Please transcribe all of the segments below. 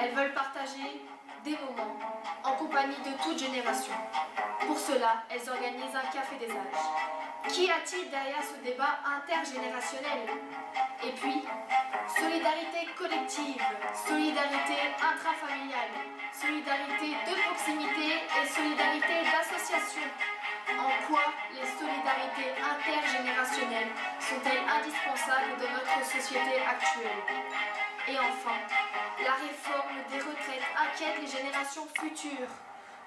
Elles veulent partager des moments en compagnie de toute génération. Pour cela, elles organisent un café des âges. Qu'y a-t-il derrière ce débat intergénérationnel? Et puis, solidarité collective, solidarité intrafamiliale, solidarité de proximité et solidarité d'association. En quoi les solidarités intergénérationnelles sont-elles indispensables dans notre société actuelle? Et enfin, la réforme des retraites inquiète les générations futures.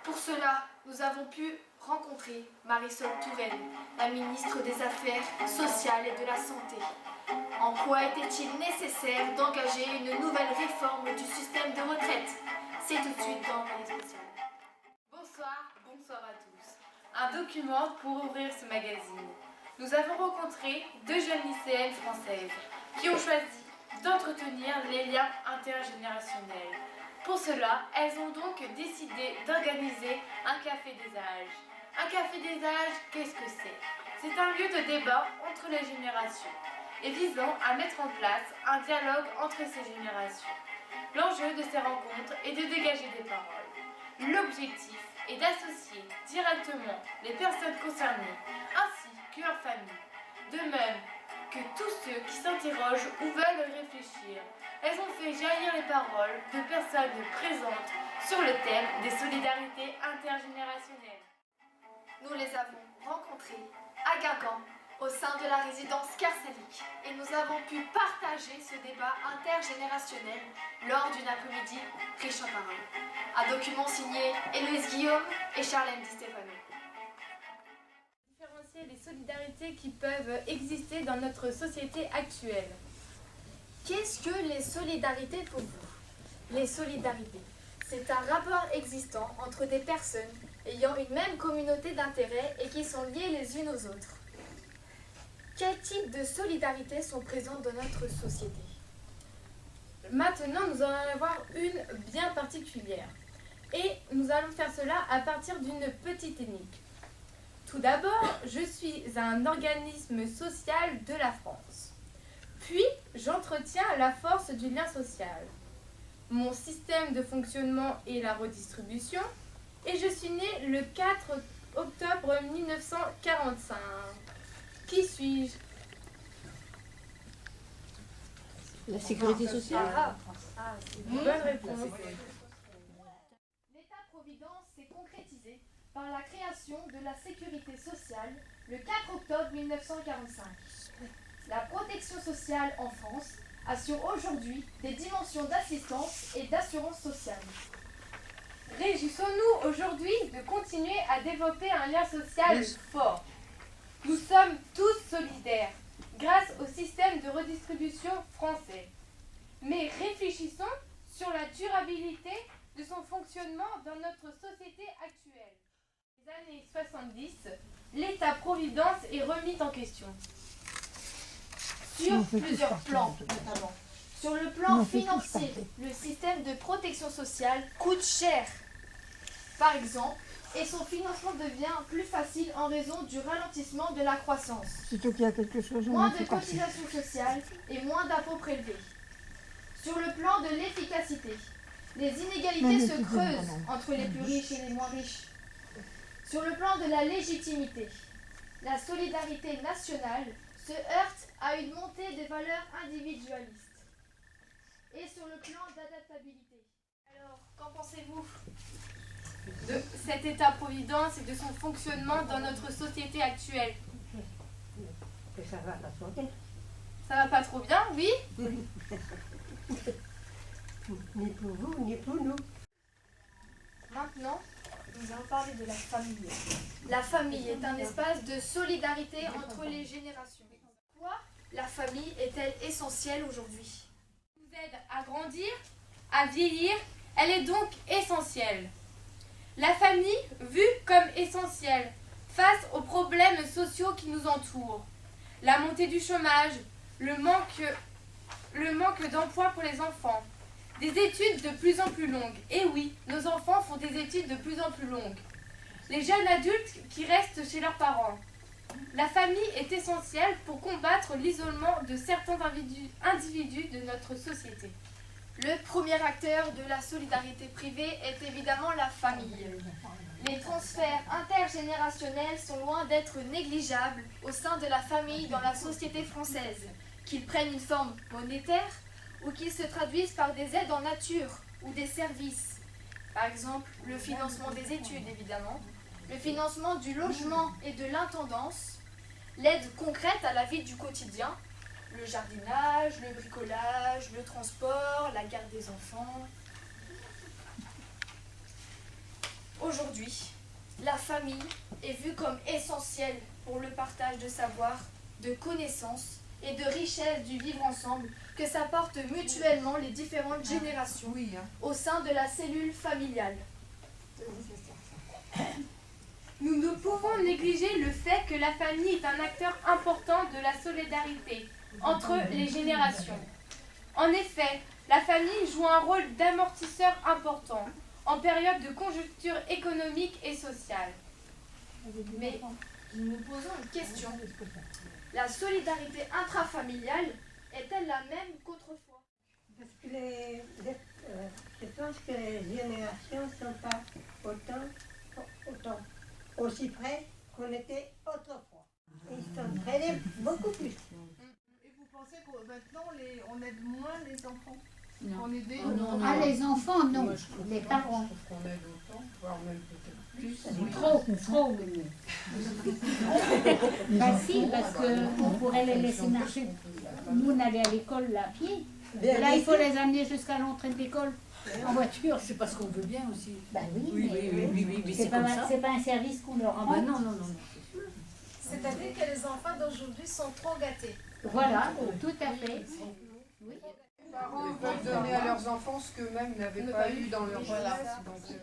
Pour cela, nous avons pu rencontrer Marisol Touraine, la ministre des Affaires sociales et de la Santé. En quoi était-il nécessaire d'engager une nouvelle réforme du système de retraite? C'est tout de suite dans les spéciales. Bonsoir à tous. Un document pour ouvrir ce magazine. Nous avons rencontré deux jeunes lycéennes françaises qui ont choisi d'entretenir les liens intergénérationnels. Pour cela, elles ont donc décidé d'organiser un café des âges. Un café des âges, qu'est-ce que c'est? C'est un lieu de débat entre les générations et visant à mettre en place un dialogue entre ces générations. L'enjeu de ces rencontres est de dégager des paroles. L'objectif est d'associer directement les personnes concernées ainsi que leurs familles. De même que tous ceux qui s'interrogent ou veulent réfléchir. Elles ont fait jaillir les paroles de personnes présentes sur le thème des solidarités intergénérationnelles. Nous les avons rencontrés à Guingamp, au sein de la résidence Kersalik, et nous avons pu partager ce débat intergénérationnel lors d'une après-midi riche en paroles. Un document signé Héloïse Guillaume et Charlène Di Stefano. Différencier les solidarités qui peuvent exister dans notre société actuelle. Qu'est-ce que les solidarités pour vous? Les solidarités, c'est un rapport existant entre des personnes ayant une même communauté d'intérêts et qui sont liées les unes aux autres. Quels types de solidarités sont présentes dans notre société? Maintenant, nous allons en avoir une bien particulière. Et nous allons faire cela à partir d'une petite énigme. Tout d'abord, je suis un organisme social de la France. Puis, j'entretiens la force du lien social. Mon système de fonctionnement est la redistribution. Et je suis née le 4 octobre 1945. Qui suis-je? La sécurité sociale. C'est une bonne réponse. L'État-providence s'est concrétisé par la création de la sécurité sociale le 4 octobre 1945. La protection sociale en France assure aujourd'hui des dimensions d'assistance et d'assurance sociale. Réjouissons-nous aujourd'hui de continuer à développer un lien social fort. Nous sommes tous solidaires grâce au système de redistribution français. Mais réfléchissons sur la durabilité de son fonctionnement dans notre société actuelle. Dans les années 70, l'État-providence est remis en question. Sur plusieurs plans, notamment. Sur le plan financier, le système de protection sociale coûte cher. Par exemple, et son financement devient plus facile en raison du ralentissement de la croissance. Surtout qu'il y a quelque chose. Moins de cotisations sociales et moins d'impôts prélevés. Sur le plan de l'efficacité, les inégalités se creusent entre les plus riches et les moins riches. Sur le plan de la légitimité, la solidarité nationale se heurte à une montée des valeurs individualistes. Et sur le plan d'adaptabilité. Alors, qu'en pensez-vous de cet État-providence et de son fonctionnement dans notre société actuelle? Que ça va pas trop bien. Ça va pas trop bien, oui? Ni pour vous, ni pour nous. Maintenant, nous allons parler de la famille. La famille est un espace de solidarité entre les générations. Pourquoi la famille est-elle essentielle aujourd'hui? Elle nous aide à grandir, à vieillir, elle est donc essentielle. La famille, vue comme essentielle face aux problèmes sociaux qui nous entourent, la montée du chômage, le manque d'emploi pour les enfants, des études de plus en plus longues. Et oui, nos enfants font des études de plus en plus longues. Les jeunes adultes qui restent chez leurs parents. La famille est essentielle pour combattre l'isolement de certains individus de notre société. Le premier acteur de la solidarité privée est évidemment la famille. Les transferts intergénérationnels sont loin d'être négligeables au sein de la famille dans la société française, qu'ils prennent une forme monétaire ou qu'ils se traduisent par des aides en nature ou des services. Par exemple, le financement des études, évidemment, le financement du logement et de l'intendance, l'aide concrète à la vie du quotidien, le jardinage, le bricolage, le transport, la garde des enfants. Aujourd'hui, la famille est vue comme essentielle pour le partage de savoir, de connaissances et de richesses du vivre ensemble que s'apportent mutuellement les différentes générations au sein de la cellule familiale. Nous ne pouvons négliger le fait que la famille est un acteur important de la solidarité entre les générations. En effet, la famille joue un rôle d'amortisseur important en période de conjoncture économique et sociale. Mais nous nous posons une question. La solidarité intrafamiliale est-elle la même qu'autrefois? Parce que je pense que les générations ne sont pas aussi près qu'on était autrefois. Ils s'entraidaient beaucoup plus. Et vous pensez que maintenant on aide moins les enfants? Non. On aide Ah, les enfants, non. Les parents. Je trouve qu'on aide autant, voire même peut-être plus. Trop même. Bah si, parce qu'on pourrait les laisser marcher. Nous, on allait à l'école là, à pied. Et là, il faut les amener jusqu'à l'entrée de l'école en voiture. C'est parce qu'on veut bien aussi. Bah oui, Oui, mais c'est comme ça. c'est pas un service qu'on leur Ah rend. bah non. C'est-à-dire que les enfants d'aujourd'hui sont trop gâtés. Voilà, tout à fait. Oui. Les parents veulent donner à leurs enfants ce qu'eux-mêmes n'avaient pas eu dans leur jeunesse. Donc, voilà.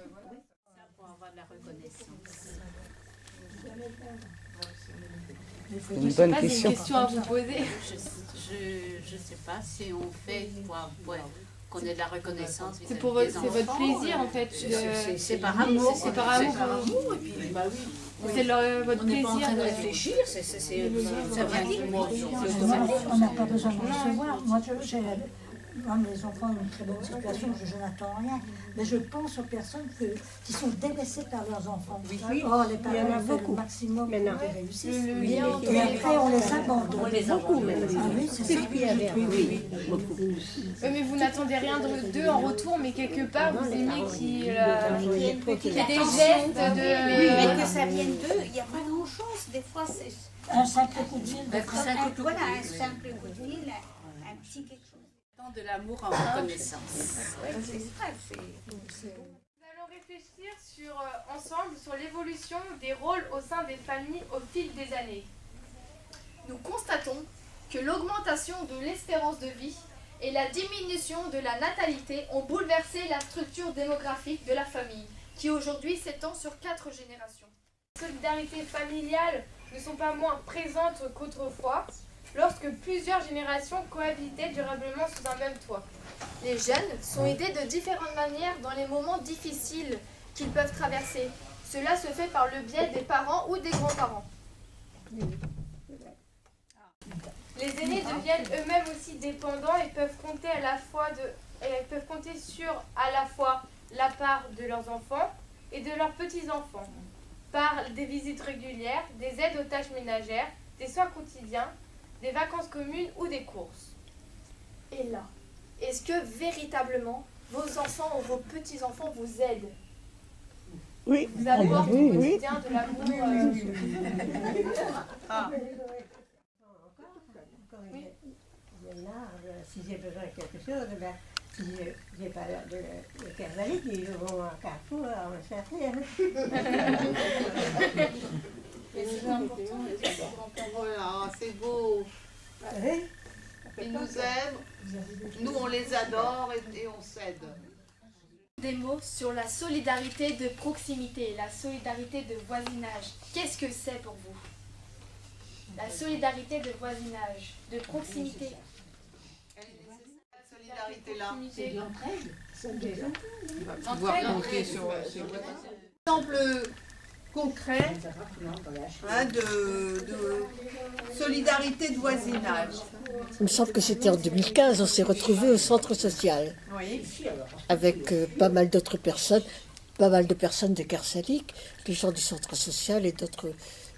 Pour avoir de la reconnaissance. C'est une bonne C'est question. une question à vous poser. Je sais pas si on fait pour qu'on ait de la reconnaissance. C'est pour vis-à-vis votre, des c'est votre enfants, plaisir en fait. C'est par amour. C'est par amour. Et puis, C'est votre on n'est pas en plaisir. train de réfléchir, ça vient de moi. On n'a pas besoin de recevoir. Moi, mes enfants ont une très bonne situation, je n'attends rien. Mais je pense aux personnes qui sont délaissées par leurs enfants. Oh, les parents ont fait le maximum pour qu'ils réussissent. Et après, on les abandonne. On les abandonne. Ah oui, c'est ça que j'ai trouvé. Mais vous n'attendez rien d'eux en retour, mais quelque part vous aimez qu'il y ait des gestes de. Mais que ça vienne d'eux, il n'y a pas grand-chose. Des fois, c'est Un simple coup de fil. voilà, un simple coup de fil, un petit quelque chose. De l'amour en reconnaissance. C'est ça, Nous allons réfléchir ensemble sur l'évolution des rôles au sein des familles au fil des années. Nous constatons que l'augmentation de l'espérance de vie et la diminution de la natalité ont bouleversé la structure démographique de la famille, qui aujourd'hui s'étend sur 4 générations. Les solidarités familiales ne sont pas moins présentes qu'autrefois, lorsque plusieurs générations cohabitaient durablement sous un même toit. Les jeunes sont aidés de différentes manières dans les moments difficiles qu'ils peuvent traverser. Cela se fait par le biais des parents ou des grands-parents. Les aînés deviennent eux-mêmes aussi dépendants et peuvent compter sur à la fois la part de leurs enfants et de leurs petits-enfants, par des visites régulières, des aides aux tâches ménagères, des soins quotidiens, des vacances communes ou des courses. Et là, est-ce que véritablement vos enfants ou vos petits-enfants vous aident? Oui. Vous apportent au quotidien de l'amour Il y en a, si j'ai besoin de quelque chose, ben, si je n'ai pas de carte valide, ils vont à Carrefour à me chercher. Voilà, c'est beau. Ils nous aiment, nous on les adore et on s'aide. Des mots sur la solidarité de proximité, la solidarité de voisinage. Qu'est-ce que c'est pour vous? La solidarité de voisinage, de proximité. Elle est nécessaire, cette solidarité-là. C'est de l'entraide. On va pouvoir compter sur ses voisins. Par exemple, concret de solidarité de voisinage. Il me semble que c'était en 2015, on s'est retrouvés au centre social. Oui. Avec pas mal d'autres personnes, pas mal de personnes de Kersalik, les gens du centre social et d'autres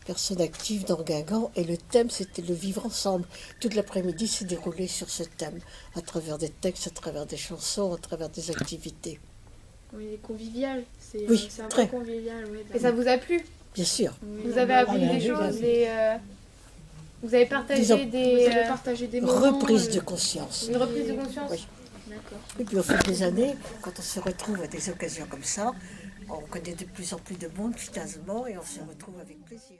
personnes actives dans Guingamp. Et le thème, c'était le vivre ensemble. Toute l'après-midi s'est déroulé sur ce thème, à travers des textes, à travers des chansons, à travers des activités. Oui, convivial. C'est Oui, un très. peu convivial. Oui, Et ça vous a plu? Bien sûr. Vous avez appris des choses, vous avez partagé des moments, reprise de conscience. Une reprise de conscience. Oui. D'accord. Et puis au fil des années, quand on se retrouve à des occasions comme ça, on connaît de plus en plus de monde finalement et on se retrouve avec plaisir.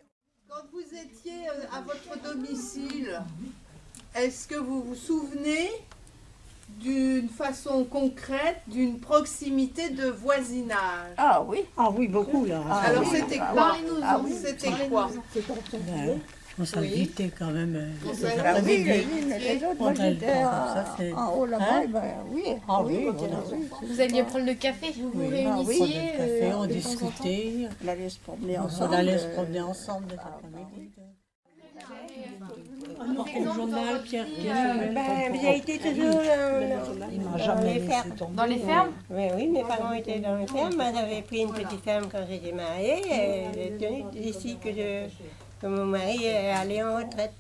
Quand vous étiez à votre domicile, est-ce que vous vous souvenez d'une façon concrète, d'une proximité de voisinage? Ah oui, beaucoup là. Alors c'était quoi? Parlez-nous-en. C'était quoi? On s'invitait quand même. On les s'invitait. après-midi. les autres, On moi a le j'étais temps, ça, c'est- en haut là-bas, Hein? oui. Ah oui, Vous alliez prendre le café? Vous vous oui. réunissiez On café, on de temps en temps. discutait. On allait se promener On ensemble. allait se promener ensemble les après-midi. On portait le journal, Pierre. J'ai été toujours Il m'a dans jamais les laissé fermes. tomber. Dans les fermes? Oui, mes parents étaient dans les fermes. Moi, j'avais pris une petite ferme quand j'étais mariée. Et j'ai tenu ici que mon mari est allé en retraite.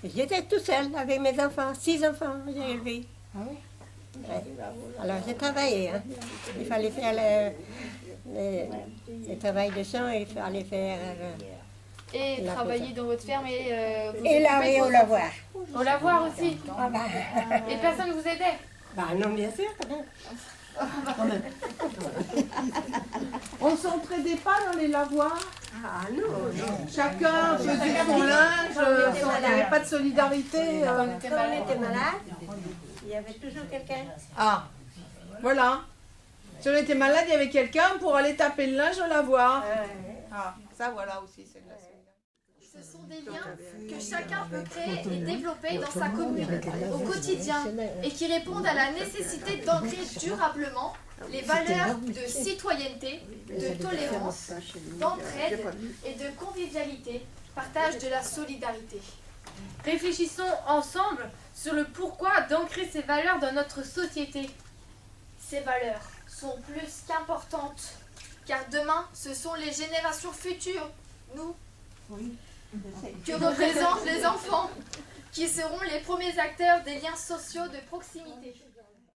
Et j'étais tout seul avec mes enfants, 6 enfants, j'ai élevé. Ouais. Alors j'ai travaillé. Hein. Il fallait faire le travail de champ, il fallait faire. Et La travailler dans votre ferme et vous Et laver au lavoir. Au lavoir aussi. Ah bah, Et personne vous aidait? bah non, bien sûr. Quand même. On s'entraidait pas dans les lavoirs? Ah non. Chacun faisait son linge, il n'y avait pas de solidarité. Quand on était malade, il y avait toujours quelqu'un. Ah, voilà. Si on était malade, il y avait quelqu'un pour aller taper le linge au lavoir. Ah, ça voilà aussi, c'est de la solidarité. Ce sont des liens que chacun peut créer et développer dans sa commune, au quotidien, et qui répondent à la nécessité d'ancrer durablement les valeurs de citoyenneté, de tolérance, d'entraide et de convivialité, partage de la solidarité. Réfléchissons ensemble sur le pourquoi d'ancrer ces valeurs dans notre société. Ces valeurs sont plus qu'importantes, car demain, ce sont les générations futures, nous, que représentent les enfants, qui seront les premiers acteurs des liens sociaux de proximité. La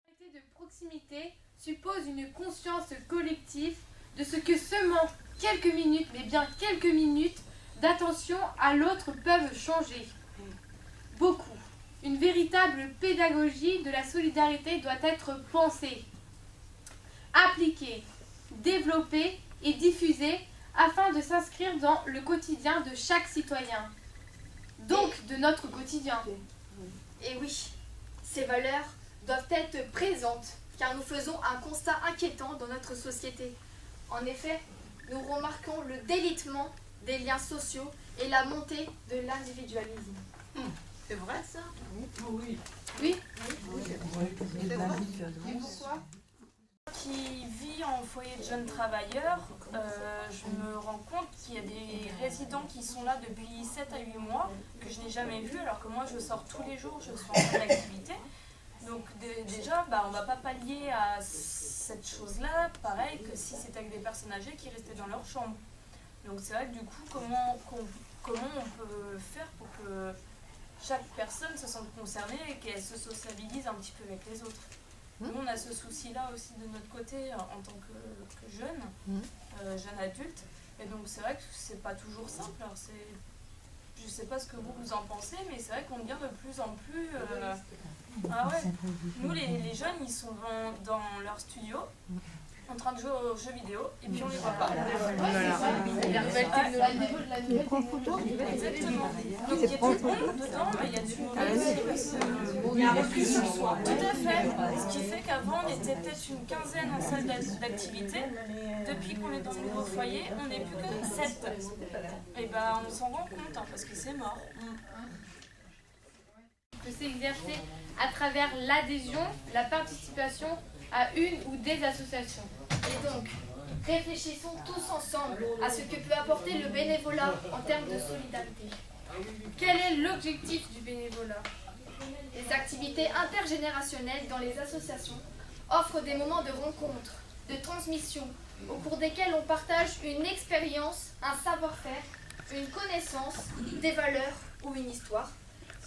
solidarité de proximité suppose une conscience collective de ce que seulement quelques minutes, mais bien quelques minutes, d'attention à l'autre peuvent changer. Beaucoup. Une véritable pédagogie de la solidarité doit être pensée, appliquée, développée et diffusée afin de s'inscrire dans le quotidien de chaque citoyen, donc de notre quotidien. Et oui, ces valeurs doivent être présentes, car nous faisons un constat inquiétant dans notre société. En effet, nous remarquons le délitement des liens sociaux et la montée de l'individualisme. C'est vrai ça? Oui. C'est vrai? Et pourquoi? Qui vit en foyer de jeunes travailleurs, je me rends compte qu'il y a des résidents qui sont là depuis 7 à 8 mois que je n'ai jamais vus, alors que moi je sors tous les jours, je suis en pleine activité. Donc déjà, on ne va pas pallier à cette chose-là, pareil que si c'était avec des personnes âgées qui restaient dans leur chambre. Donc c'est vrai que du coup, comment on peut faire pour que chaque personne se sente concernée et qu'elle se sociabilise un petit peu avec les autres? Nous, on a ce souci-là aussi de notre côté en tant que jeune, jeune adulte. Et donc, c'est vrai que c'est pas toujours simple. Alors, je sais pas ce que vous en pensez, mais c'est vrai qu'on devient de plus en plus... Ah ouais. Nous, les jeunes, ils sont dans leur studio, en train de jouer aux jeux vidéo, et puis on les voit pas. La nouvelle technologie. Exactement. Donc il y a du bon dedans, mais il y a du mauvais aussi. Il y a repris sur soi. Tout à fait. Ce qui fait qu'avant, on était peut-être une quinzaine en salle d'activité. Depuis qu'on est dans le nouveau foyer, on n'est plus que 7. Et on s'en rend compte, parce que c'est mort. Peut s'exercer à travers l'adhésion, la participation à une ou des associations. Et donc, Réfléchissons tous ensemble à ce que peut apporter le bénévolat en termes de solidarité. Quel est l'objectif du bénévolat? Les activités intergénérationnelles dans les associations offrent des moments de rencontre, de transmission, au cours desquels on partage une expérience, un savoir-faire, une connaissance, des valeurs ou une histoire,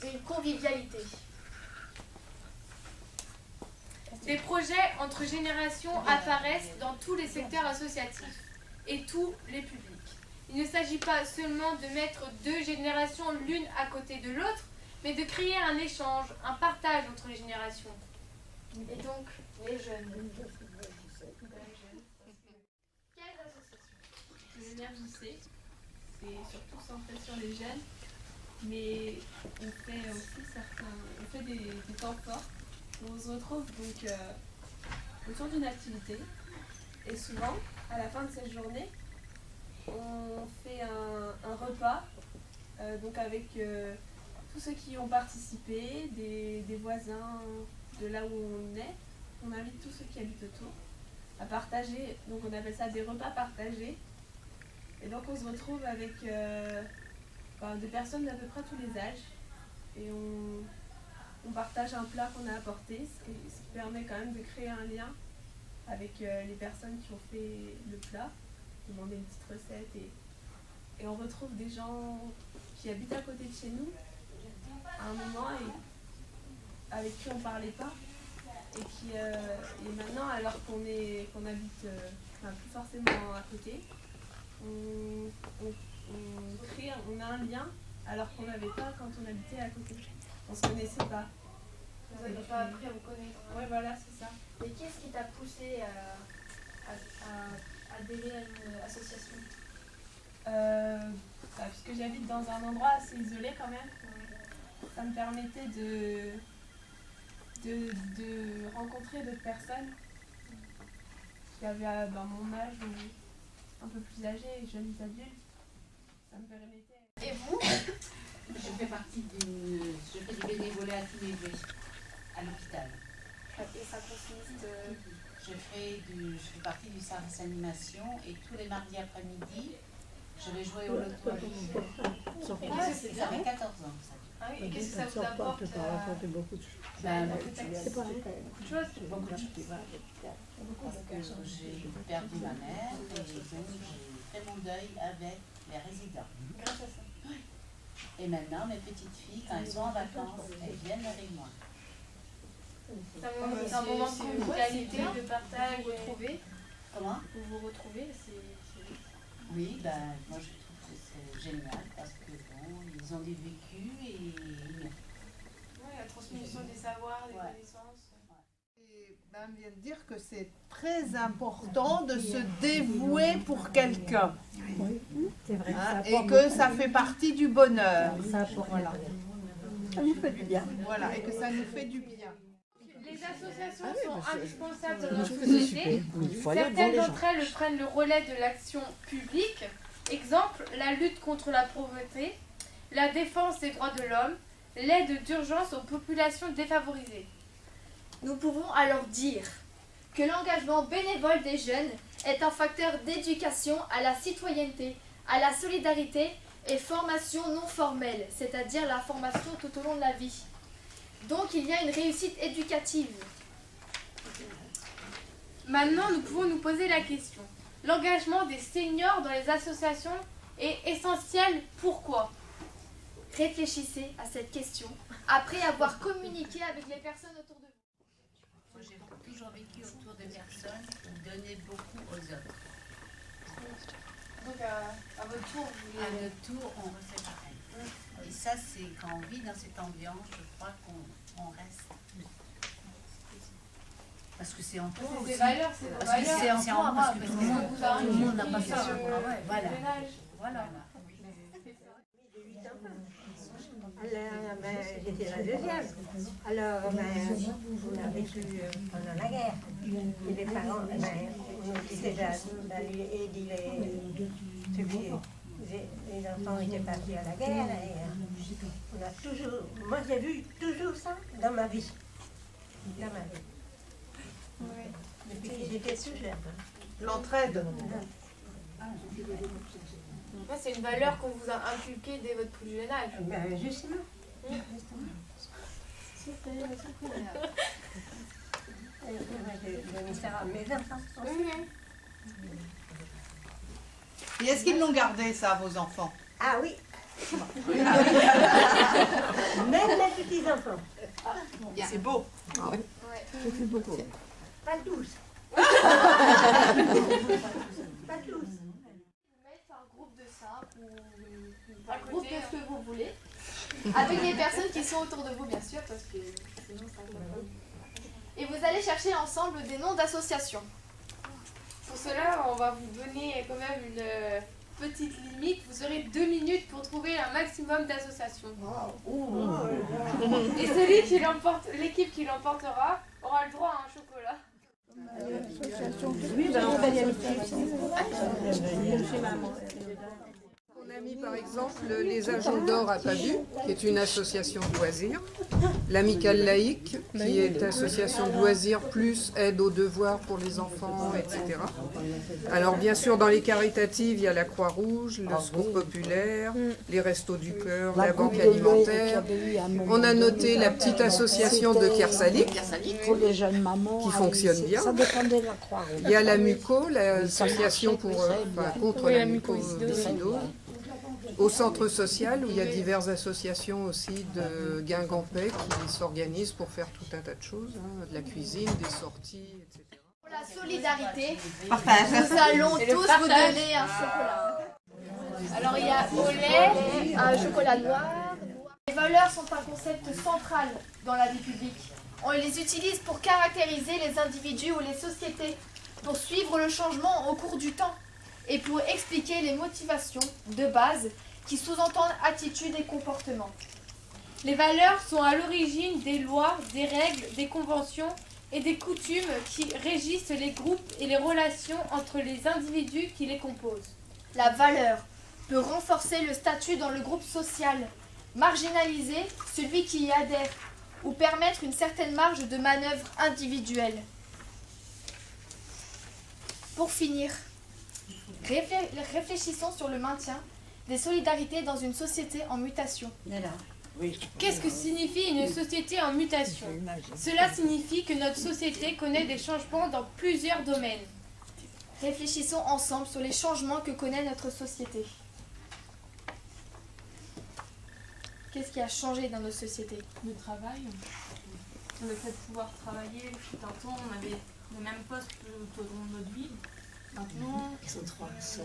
une convivialité. Des projets entre générations apparaissent dans tous les secteurs associatifs et tous les publics. Il ne s'agit pas seulement de mettre deux générations l'une à côté de l'autre, mais de créer un échange, un partage entre les générations. Et donc, les jeunes. Quelles associations? L'énergie, c'est surtout centré sur les jeunes, mais on fait aussi des temps forts. On se retrouve donc autour d'une activité et souvent, à la fin de cette journée, on fait un repas donc avec tous ceux qui ont participé, des voisins de là où on est. On invite tous ceux qui habitent autour à partager, donc on appelle ça des repas partagés. Et donc on se retrouve avec des personnes d'à peu près tous les âges et on partage un plat qu'on a apporté, ce qui permet quand même de créer un lien avec les personnes qui ont fait le plat, demander une petite recette et on retrouve des gens qui habitent à côté de chez nous à un moment et avec qui on ne parlait pas et maintenant alors qu'on habite plus forcément à côté, on a un lien alors qu'on n'avait pas quand on habitait à côté. On se connaissait pas. Vous n'avez pas appris à vous connaître. Oui, voilà, c'est ça. Et qu'est-ce qui t'a poussé à adhérer à une association? Puisque j'habite dans un endroit assez isolé quand même, ça me permettait de rencontrer d'autres personnes qui avaient mon âge ou un peu plus âgés, jeunes adultes. Ça me permettait. Et vous? Je fais du bénévolat à Tinébé, à l'hôpital. Et ça consiste Je fais partie du service animation et tous les mardis après-midi, je vais jouer au loto. Ça fait 14 ans ça. Ah oui, et qu'est-ce que ça vous apporte? Beaucoup de choses. Parce que j'ai perdu ma mère et donc j'ai fait mon deuil avec les résidents. grâce à ça? Oui. Et maintenant, mes petites filles, quand elles sont en vacances, elles viennent avec moi. C'est un moment de convivialité, de partage. Vous vous retrouvez? Comment? Vous vous retrouvez? Oui, moi je trouve que c'est génial parce que ils ont des vécus et ils méritent. Oui, la transmission des savoirs, des connaissances. Et Mme vient de dire que c'est très important de se dévouer pour quelqu'un. Oui, c'est vrai. Et que ça fait partie du bonheur. Voilà. Ça nous fait du bien. Voilà, et que ça nous fait du bien. Les associations sont indispensables dans notre société. Certaines d'entre elles prennent le relais de l'action publique. Exemple, la lutte contre la pauvreté, la défense des droits de l'homme, l'aide d'urgence aux populations défavorisées. Nous pouvons alors dire que l'engagement bénévole des jeunes est un facteur d'éducation à la citoyenneté, à la solidarité et formation non formelle, c'est-à-dire la formation tout au long de la vie. Donc il y a une réussite éducative. Maintenant, nous pouvons nous poser la question. L'engagement des seniors dans les associations est essentiel. Pourquoi? Réfléchissez à cette question après avoir communiqué avec les personnes autour de vous. Moi, j'ai toujours vécu autour des personnes qui donnaient beaucoup aux autres. Donc à votre tour, à notre tour, on refait pareil. Et ça, c'est quand on vit dans cette ambiance, je crois qu'on reste. Parce que c'est en toi aussi. C'est des valeurs, c'est des valeurs. C'est en moi, parce que tout le monde n'a pas fait ça. Voilà. Voilà. Alors, j'étais la deuxième. Alors, on a vécu pendant la guerre. Et les parents, on était aider les enfants étaient partis à la guerre. Et, on a toujours, moi, j'ai vu toujours ça dans ma vie. Dans ma vie. Depuis que j'étais tout jeune. l'entraide. Ça, c'est une valeur qu'on vous a inculquée dès votre plus jeune âge. Ben, justement. Et est-ce qu'ils l'ont gardé, ça, vos enfants? Ah oui. Même les petits-enfants. C'est beau. C'est beaucoup. Pas tous. Pas tous. Mettre un groupe de 5 ou un groupe de ce que vous voulez, avec les personnes qui sont autour de vous, bien sûr, parce que sinon ça va pas. Et vous allez chercher ensemble des noms d'associations. Pour cela, on va vous donner quand même une petite limite. Vous aurez 2 minutes pour trouver un maximum d'associations. Et l'équipe qui l'emportera aura le droit à un chocolat. Oui, ben on va y aller. On a mis par exemple les Agents d'Or à Pabu, qui est une association de loisirs, l'Amicale laïque, qui est association de loisirs plus aide aux devoirs pour les enfants, etc. Alors bien sûr dans les caritatives, il y a la Croix-Rouge, le Secours populaire, les Restos du Cœur, la Banque alimentaire. On a noté la petite association de Kersalik, pour les jeunes mamans, qui fonctionne bien. Ça dépendait de la Croix-Rouge. Il y a la MUCO, l'association contre la mucoviscidose. Au centre social, où il y a diverses associations aussi de Guingampais qui s'organisent pour faire tout un tas de choses, hein, de la cuisine, des sorties, etc. Pour la solidarité, nous allons tous vous donner un chocolat. Alors il y a au lait, un chocolat noir. Les valeurs sont un concept central dans la vie publique. On les utilise pour caractériser les individus ou les sociétés, pour suivre le changement au cours du temps et pour expliquer les motivations de base qui sous-entendent attitudes et comportements. Les valeurs sont à l'origine des lois, des règles, des conventions et des coutumes qui régissent les groupes et les relations entre les individus qui les composent. La valeur peut renforcer le statut dans le groupe social, marginaliser celui qui y adhère ou permettre une certaine marge de manœuvre individuelle. Pour finir, réfléchissons sur le maintien des solidarités dans une société en mutation. Qu'est-ce que signifie une société en mutation? Cela signifie que notre société connaît des changements dans plusieurs domaines. Réfléchissons ensemble sur les changements que connaît notre société. Qu'est-ce qui a changé dans nos sociétés? Le travail, le fait de pouvoir travailler. Fut un temps, on avait les mêmes postes tout au long de notre vie. Maintenant,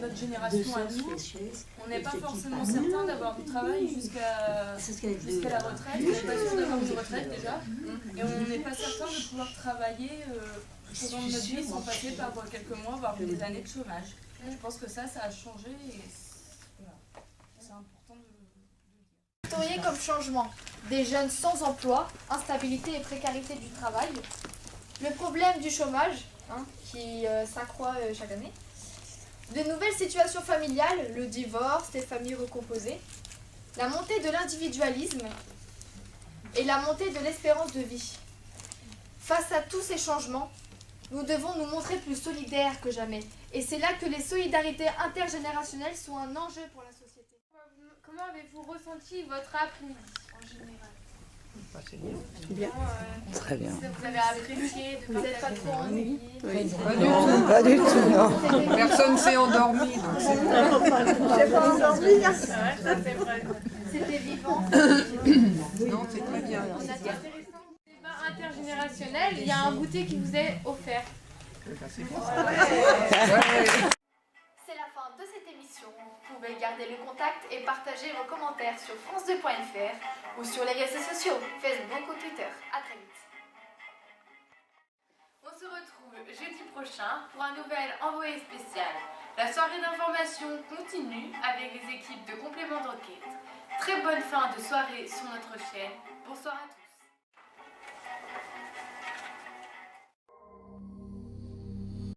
notre génération à nous, on n'est pas forcément certain d'avoir du travail jusqu'à la retraite. On n'est pas sûr d'avoir une retraite déjà. Et on n'est pas certain de pouvoir travailler tout au long de notre vie sans passer par quelques mois, voire des années de chômage. Je pense que ça a changé et c'est important de le dire. Vous comme changement des jeunes sans emploi, instabilité et précarité du travail, le problème du chômage, qui s'accroît chaque année, de nouvelles situations familiales, le divorce, les familles recomposées, la montée de l'individualisme et la montée de l'espérance de vie. Face à tous ces changements, nous devons nous montrer plus solidaires que jamais. Et c'est là que les solidarités intergénérationnelles sont un enjeu pour la société. Comment avez-vous ressenti votre après-midi en général? Bien. Très bien. Vous avez apprécié, vous n'êtes pas trop ennuyé? Pas du tout, non. Personne ne s'est endormi. J'ai pas endormi. C'est vrai. C'était vivant. Non, c'est très bien. On a dit intéressant. Débat intergénérationnel, il y a un goûter qui vous est offert. C'est la fin de cette émission. Vous pouvez garder le contact et partager vos commentaires sur france2.fr ou sur les réseaux sociaux, Facebook ou Twitter. À très vite. On se retrouve jeudi prochain pour un nouvel envoyé spécial. La soirée d'information continue avec les équipes de complément d'enquête. Très bonne fin de soirée sur notre chaîne. Bonsoir à tous.